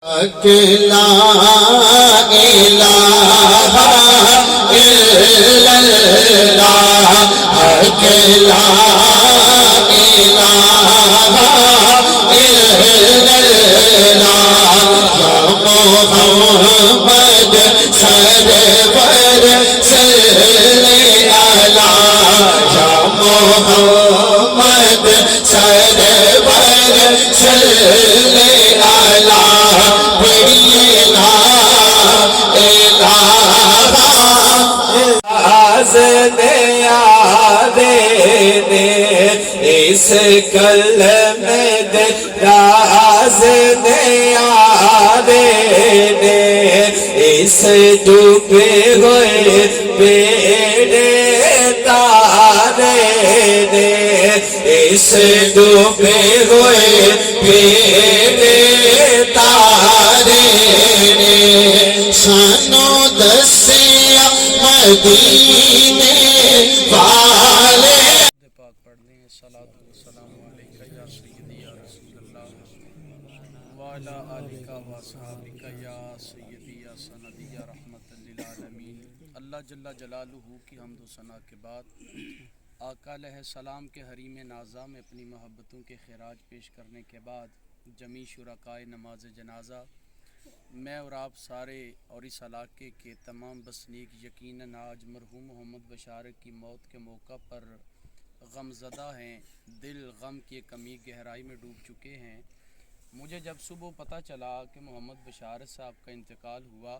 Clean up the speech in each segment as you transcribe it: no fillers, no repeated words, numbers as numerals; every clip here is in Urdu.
لا الہ الا اللہ لا محمد سرور صلی علی یا محمد سرور صلی علی پڑھیے لا الہ اس کلمے دے راز دیا دے اس ڈوبے ہوئے بیڑے تارے دے اس ڈوبے ہوئے بیڑے تارے دے سانو دسیا مدینے والے پاک پڑھ لیں الصلاۃ والسلام علیکہ یا سیدی یا رسول اللہ وعلی آلکہ واصحابکہ یا سیدی یا سندی یا رحمت للعالمین۔ اللہ جل جلالہ کی حمد و ثنا کے بعد آقا علیہ السلام کے حریم نازہ میں اپنی محبتوں کے خراج پیش کرنے کے بعد جمیع شرکائے نماز جنازہ میں اور آپ سارے اور اس علاقے کے تمام بسنیک یقیناً آج مرحوم محمد بشار کی موت کے موقع پر غم زدہ ہیں، دل غم کی ایک عمیق گہرائی میں ڈوب چکے ہیں۔ مجھے جب صبح پتہ چلا کہ محمد بشار صاحب کا انتقال ہوا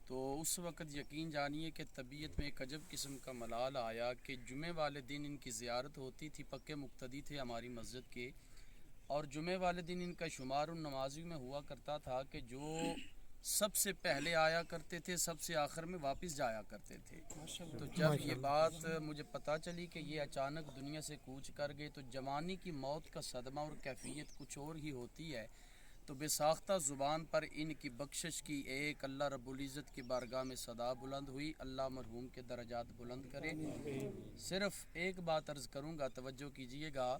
تو اس وقت یقین جانیے کہ طبیعت میں ایک عجب قسم کا ملال آیا کہ جمعہ والے دن ان کی زیارت ہوتی تھی، پکے مقتدی تھے ہماری مسجد کے، اور جمعہ والے دن ان کا شمار ان نمازیوں میں ہوا کرتا تھا کہ جو سب سے پہلے آیا کرتے تھے، سب سے آخر میں واپس جایا کرتے تھے۔ تو جب یہ بات مجھے پتہ چلی کہ یہ اچانک دنیا سے کوچ کر گئے تو جوانی کی موت کا صدمہ اور کیفیت کچھ اور ہی ہوتی ہے۔ تو بے ساختہ زبان پر ان کی بخشش کی ایک اللہ رب العزت کی بارگاہ میں صدا بلند ہوئی، اللہ مرحوم کے درجات بلند کرے۔ صرف ایک بات عرض کروں گا، توجہ کیجئے گا۔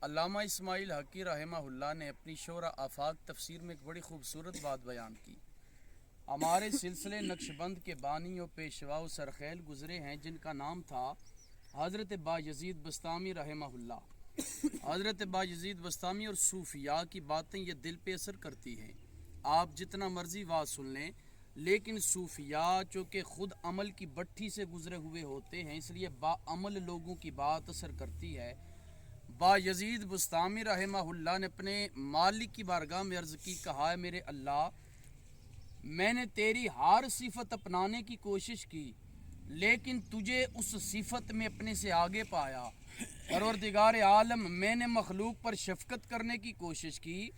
علامہ اسماعیل حقی رحمہ اللہ نے اپنی شورہ آفاق تفسیر میں ایک بڑی خوبصورت بات بیان کی۔ ہمارے سلسلے نقشبند کے بانی و پیشوا و سرخیل گزرے ہیں جن کا نام تھا حضرت بایزید بسطامی رحمہ اللہ۔ حضرت بایزید بسطامی اور صوفیاء کی باتیں یہ دل پہ اثر کرتی ہیں، آپ جتنا مرضی واز سن لیں، لیکن صوفیاء چونکہ خود عمل کی بٹھی سے گزرے ہوئے ہوتے ہیں اس لیے با عمل لوگوں کی بات اثر کرتی ہے۔ بایزید بسطامی رحمہ اللہ نے اپنے مالک کی بارگاہ میں عرض کی، کہا ہے میرے اللہ میں نے تیری ہر صفت اپنانے کی کوشش کی لیکن تجھے اس صفت میں اپنے سے آگے پایا۔ پروردگار عالم میں نے مخلوق پر شفقت کرنے کی کوشش کی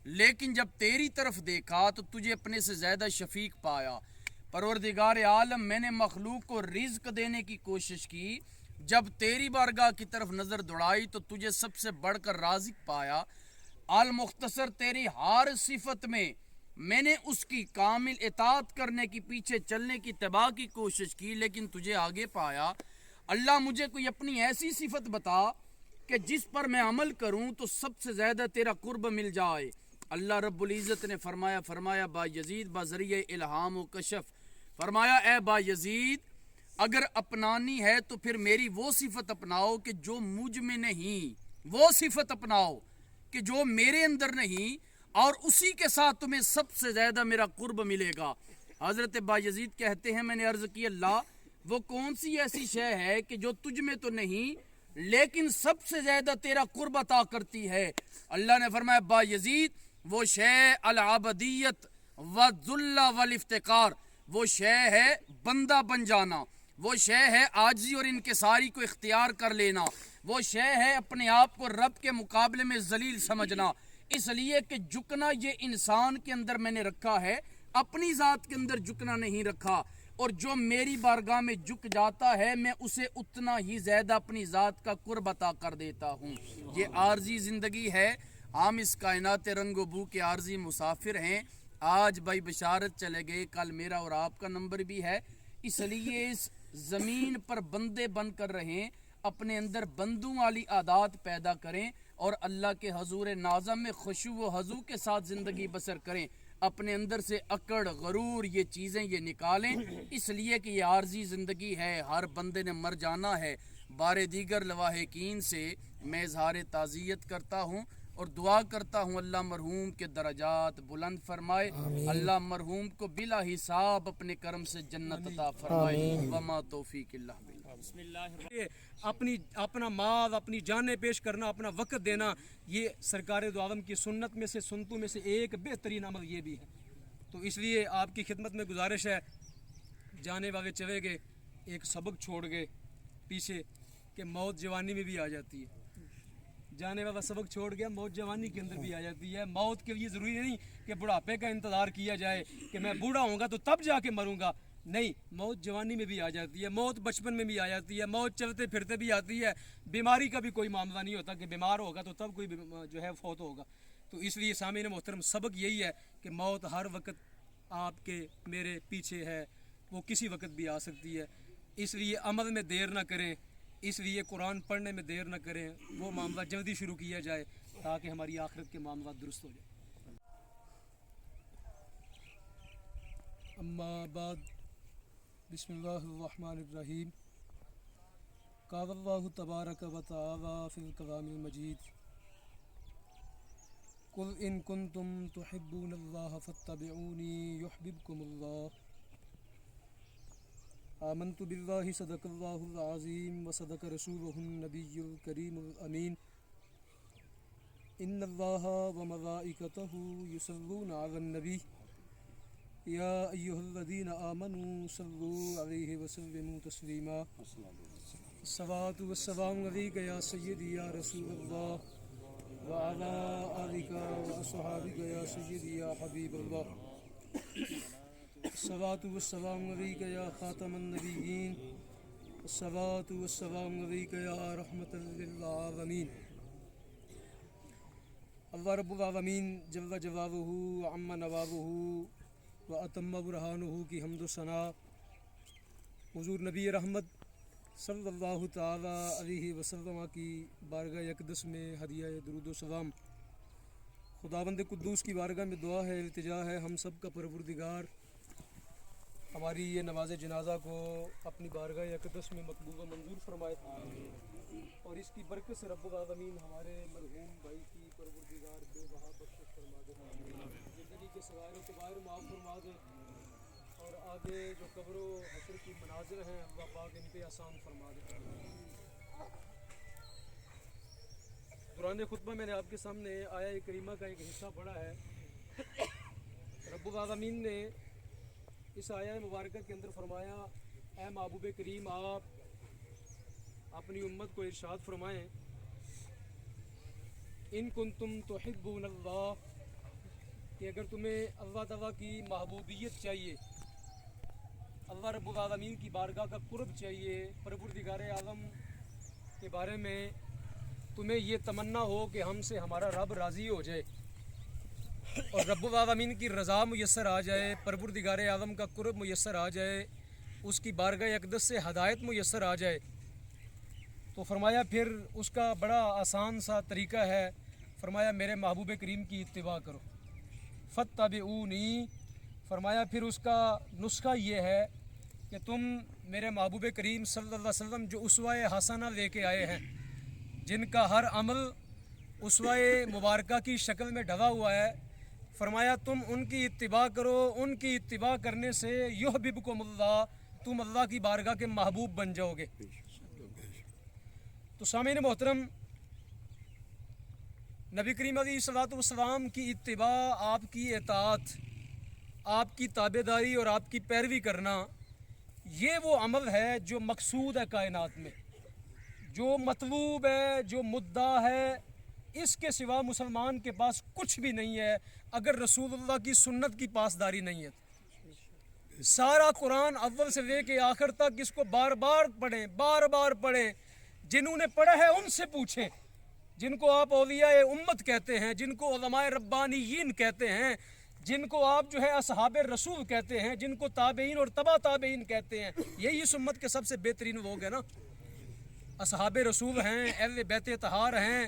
لیکن جب تیری طرف دیکھا تو تجھے اپنے سے زیادہ شفیق پایا۔ پروردگار عالم میں نے مخلوق کو رزق دینے کی کوشش کی، جب تیری بارگاہ کی طرف نظر دوڑائی تو تجھے سب سے بڑھ کر رازق پایا۔ المختصر تیری ہر صفت میں نے اس کی کامل اطاعت کرنے کی، پیچھے چلنے کی، اتباع کی کوشش کی لیکن تجھے آگے پایا۔ اللہ مجھے کوئی اپنی ایسی صفت بتا کہ جس پر میں عمل کروں تو سب سے زیادہ تیرا قرب مل جائے۔ اللہ رب العزت نے فرمایا بایزید بذریعہ الہام و کشف، فرمایا اے بایزید اگر اپنانی ہے تو پھر میری وہ صفت اپناؤ کہ جو مجھ میں نہیں، وہ صفت اپناؤ کہ جو میرے اندر نہیں، اور اسی کے ساتھ تمہیں سب سے زیادہ میرا قرب ملے گا۔ حضرت بایزید کہتے ہیں میں نے عرض کی اللہ وہ کون سی ایسی شے ہے کہ جو تجھ میں تو نہیں لیکن سب سے زیادہ تیرا قرب عطا کرتی ہے؟ اللہ نے فرمایا بایزید وہ شے العبدیت والذل والافتقار، وہ شے ہے بندہ بن جانا، وہ شے ہے عاجزی اور انکساری کو اختیار کر لینا، وہ شے ہے اپنے آپ کو رب کے مقابلے میں ذلیل سمجھنا، اس لیے کہ جھکنا یہ انسان کے اندر میں نے رکھا ہے، اپنی ذات کے اندر جھکنا نہیں رکھا، اور جو میری بارگاہ میں جھک جاتا ہے میں اسے اتنا ہی زیادہ اپنی ذات کا قرب عطا کر دیتا ہوں۔ یہ عارضی زندگی ہے، ہم اس کائنات رنگ و بو کے عارضی مسافر ہیں۔ آج بھائی بشارت چلے گئے، کل میرا اور آپ کا نمبر بھی ہے، اس لیے اس زمین پر بندے بن کر رہیں، اپنے اندر بندوں والی عادات پیدا کریں، اور اللہ کے حضور ناظم میں خشوع و حضو کے ساتھ زندگی بسر کریں، اپنے اندر سے اکڑ غرور یہ چیزیں یہ نکالیں، اس لیے کہ یہ عارضی زندگی ہے، ہر بندے نے مر جانا ہے۔ بار دیگر لواحقین سے میں اظہار تعزیت کرتا ہوں اور دعا کرتا ہوں اللہ مرحوم کے درجات بلند فرمائے، اللہ مرحوم کو بلا حساب اپنے کرم سے جنت عطا فرمائے، وما توفیق اللہ باللہ۔ اپنا مال، اپنی جانیں پیش کرنا، اپنا وقت دینا، یہ سرکار دو عالم کی سنت میں سے، سنتوں میں سے ایک بہترین عمل یہ بھی ہے۔ تو اس لیے آپ کی خدمت میں گزارش ہے، جانے والے چلے گئے، ایک سبق چھوڑ گئے پیچھے کہ موت جوانی میں بھی آ جاتی ہے۔ جانے والا سبق چھوڑ گیا، موت جوانی کے اندر بھی آ جاتی ہے۔ موت کے لیے ضروری نہیں کہ بڑھاپے کا انتظار کیا جائے کہ میں بوڑھا ہوں گا تو تب جا کے مروں گا، نہیں، موت جوانی میں بھی آ جاتی ہے، موت بچپن میں بھی آ جاتی ہے، موت چلتے پھرتے بھی آتی ہے۔ بیماری کا بھی کوئی معاملہ نہیں ہوتا کہ بیمار ہوگا تو تب کوئی جو ہے فوت ہوگا۔ تو اس لیے سامعین محترم، سبق یہی ہے کہ موت ہر وقت آپ کے میرے پیچھے ہے، وہ کسی وقت بھی آ سکتی ہے۔ اس لیے عمل میں دیر نہ کریں، اس لیے قرآن پڑھنے میں دیر نہ کریں، وہ معاملہ جلدی شروع کیا جائے تاکہ ہماری آخرت کے معاملات درست ہو جائیں۔ اما بعد، بسم اللہ الرحمن الرحیم۔ قال اللہ تبارک و تعالی فی الکلام المجید، قل ان کنتم تحبون اللہ فاتبعونی یحببکم اللہ، آمنت باللہ صدق اللہ العظیم وصدق رسولہ النبی الکریم الامین، ان اللہ وملائکتہ یصلون علی النبی یا ایہا الذین آمنوا صلوا علیہ وسلموا تسلیما، الصلاۃ والسلام علیک یا سیدی یا رسول اللہ وعلی آلک واصحابک یا سیدی یا حبیب اللہ، الصلاۃ والسلام علیک یا خاتم النبیین، الصلاۃ والسلام علیک یا رحمۃ للعالمین۔ اللہ رب العالمین جل جلالہ عم نوالہ و اتم برہانہ کی حمد و ثنا حضور نبی رحمت صلی اللہ تعالی علیہ وسلم کی بارگاہ اقدس میں ہدیہ درود و سلام۔ خداوند قدوس کی بارگاہ میں دعا ہے، التجا ہے، ہم سب کا پروردگار ہماری یہ نماز جنازہ کو اپنی بارگاہ اقدس میں مقبول و منظور فرمائے، اور اس کی برکت سے رب العالمین ہمارے مرحوم بھائی کی پروردگار بے بہا بخشش فرما دے، زندگی کے صغائر و کبائر معاف فرما دے، اور آگے جو قبر و حشر کی مناظر ہیں اللہ پاک ان پہ آسان فرما دے۔ دوران خطبہ میں نے آپ کے سامنے آیہ کریمہ کا ایک حصہ پڑھا ہے۔ رب العالمین نے اس آیہ مبارکہ کے اندر فرمایا، اے محبوب کریم، آپ اپنی امت کو ارشاد فرمائیں، ان کنتم تحبون اللہ، کہ اگر تمہیں اللہ تعالیٰ کی محبوبیت چاہیے، اللہ رب العالمین کی بارگاہ کا قرب چاہیے، پروردگار عالم کے بارے میں تمہیں یہ تمنا ہو کہ ہم سے ہمارا رب راضی ہو جائے اور رب العالمین کی رضا میسر آ جائے، پروردگار عالم کا قرب میسر آ جائے، اس کی بارگاہ اقدس سے ہدایت میسر آ جائے، تو فرمایا پھر اس کا بڑا آسان سا طریقہ ہے، فرمایا میرے محبوب کریم کی اتباع کرو، فاتبعونی، فرمایا پھر اس کا نسخہ یہ ہے کہ تم میرے محبوب کریم صلی اللہ علیہ وسلم جو اسوہ حسنہ لے کے آئے ہیں، جن کا ہر عمل اسوہ مبارکہ کی شکل میں ڈھلا ہوا ہے، فرمایا تم ان کی اتباع کرو، ان کی اتباع کرنے سے یحببکم اللہ، تم اللہ کی بارگاہ کے محبوب بن جاؤ گے۔ تو سامعین محترم، نبی کریم علیہ الصلوۃ والسلام کی اتباع، آپ کی اطاعت، آپ کی تابعداری اور آپ کی پیروی کرنا، یہ وہ عمل ہے جو مقصود ہے کائنات میں، جو مطلوب ہے، جو مدعا ہے، اس کے سوا مسلمان کے پاس کچھ بھی نہیں ہے اگر رسول اللہ کی سنت کی پاسداری نہیں ہے۔ سارا قرآن اول سے لے کے آخر تک اس کو بار بار پڑھیں، بار بار پڑھیں، جنہوں نے پڑھا ہے ان سے پوچھیں، جن کو آپ اولیاء امت کہتے ہیں، جن کو علماء ربانیین کہتے ہیں، جن کو آپ جو ہے اصحاب رسول کہتے ہیں، جن کو تابعین اور تبع تابعین کہتے ہیں، یہی اس امت کے سب سے بہترین لوگ ہیں نا، اصحاب رسول ہیں، اہل بیت طہار ہیں،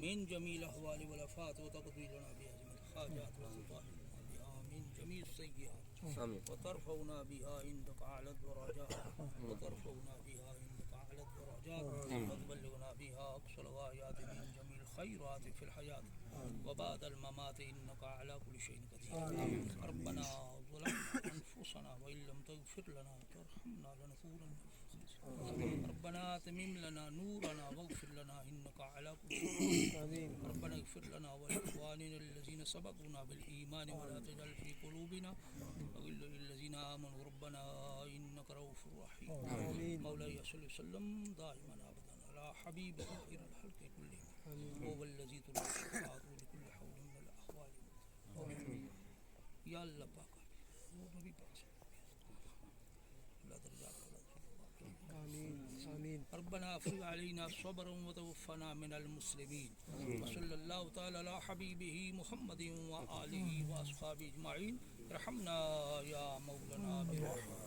من جميل أحوال والأفات وتقضي لنا بها جميع الحاجات وتطهرنا بها من جميع السيئات وترفعنا بها عندك أعلى الدرجات وترفعنا بها عندك أعلى الدرجات وتبلغنا بها أقصى الغايات من جميع الخيرات في الحياة وبعد الممات إنك على كل شيء قدير. ربنا ظلمنا أنفسنا وإن لم تغفر لنا وترحمنا لنكونن ربنا أتمم لنا نورنا واغفر لنا إنك على كل شيء قدير. ربنا اغفر لنا ولإخواننا الذين سبقونا بالإيمان ولا تجعل في قلوبنا غلا للذين آمنوا ربنا إنك رؤوف رحيم. مولاي صل وسلم دائما أبدا على حبيبك خير الخلق كلهم هو الذي تريد شفاعته لكل حول من الأحوال. یا اللہ پاک وہ نبی پاک سے اللہ درجات آمین. ربنا افرغ علينا صبرا وتوفنا من المسلمين وصلى الله تعالى على حبيبه محمد وآله وأصحابه أجمعين. ارحمنا يا مولانا برحمتك